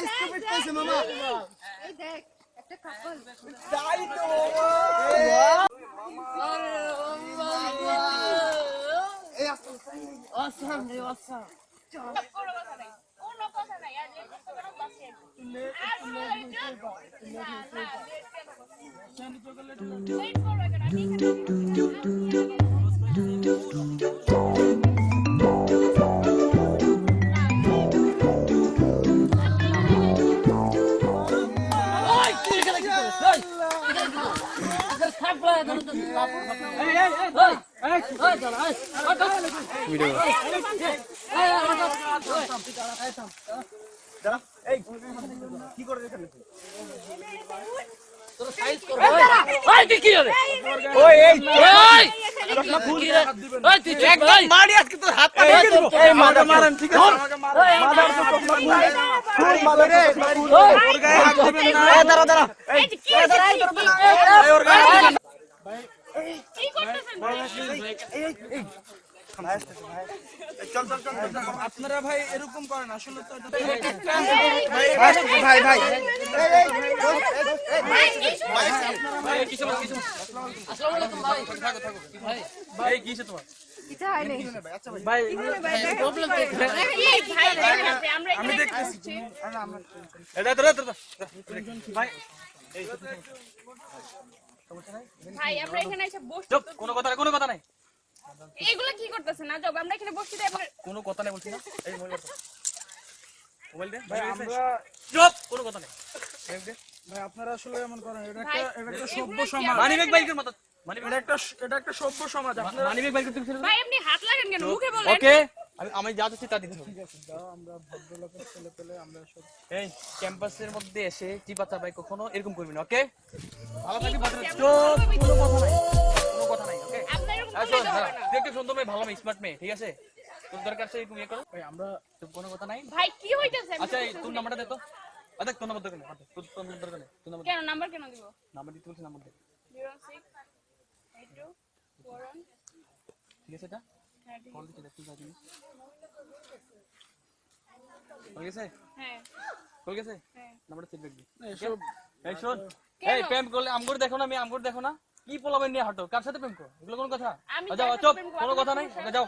Stupid কইছে মামা। এই দেখ একটা কাপল। তাই তো এই অসাম রে অসাম। কোনো কথা নাই আর যে কথা বাসে এই কি করে এখানে? ওই তুই কি হবে? ওই এই ওই তুই একদম মারি আজকে তোর হাত পা ভেঙে দেব। এই মাথা মারেন ঠিক আছে আমাকে মারেন। মাথার তো তোমরা খুব ভালো রে। ওর গায়ে হাত দিবেন না। এই দাঁড়া দাঁড়া। এই দাঁড়া এই ধরবে না। এই ওর গায়ে হাত দিবেন না। কি করতেছেন ভাই? চল চল চল। আপনারা ভাই এরকম করেন আসলে তো ভাই ভাই আসসালামু আলাইকুম ভাই। ভাই কি হইছে তোমার কিছু হয় নাই। ভাই প্রবলেম তো এই ভাই দেখেন আমরা আমি এখানে দেখতেছি এটা ধরে ধরে ভাই ভাই আমরা এখানে এসে বসছি চুপ কোনো কথা নাই এগুলা কি করতেছেন না জব আমরা এখানে বসছি তাই আপনার কোনো কথা নাই বলছি না এই মোবাইল দে ভাই আমরা চুপ কোনো কথা নাই ভাই আপনারা আসলে এমন করেন এটা ভাই, একটা এগুলা সভ্য কি সমাজ আপনারা- মানিবেগ বাইকের মত মানিবেগ এটা একটা সভ্য সমাজ আপনারা মানিবেগ বাইকের তুমি ভাই আপনি হাত লাগেন কেন মুখে বলেন ওকে আমি যা চাচ্ছি তা দিতে হবে দাও আমরা ভদ্রলোকের ছেলে পেলে আমরা সব এই ক্যাম্পাসের মধ্যে এসে টিপাতা ভাই কখনো এরকম করবি না ওকে ভালো থাকবি ভদ্র আমরা চুপ ভালোভাবেই কোনো কথা নাই ওকে আপনার এরকম শোন করলে তো হবে না তুই একটু সুন্দর মেয়ে ভালো মেয়ে স্মার্ট মেয়ে ঠিক আছে তোর দরকার আছে এরকম ইয়ে করো ভাই আমরা চুপ কোনো কথা নাই ভাই কি হইতাছে আচ্ছা এই তোর নাম্বারটা দে তো দেখ তোর নাম্বার দরকার নেই তোর নাম্বার দরকার নেই তোর নাম্বার কেন নাম্বার কেন দিব নাম্বার দিতে বলছি নাম্বার দে 068241 ঠিক আছে এটা কল দিতে দেখ তুই যা দিবি কল গেছে হ্যাঁ কল গেছে হ্যাঁ নাম্বারটা সেভ রাখবি এসব এই শোন এই প্রেম করলে আমগর দেখো না আমি আমগর দেখো না কি পোলাবেন নিয়ে হাঁটো কার সাথে প্রেম করো এগুলো কোনো কথা আমি যাও কার সাথে চুপ প্রেম করব? কোনো কথা নাই আপনার যাও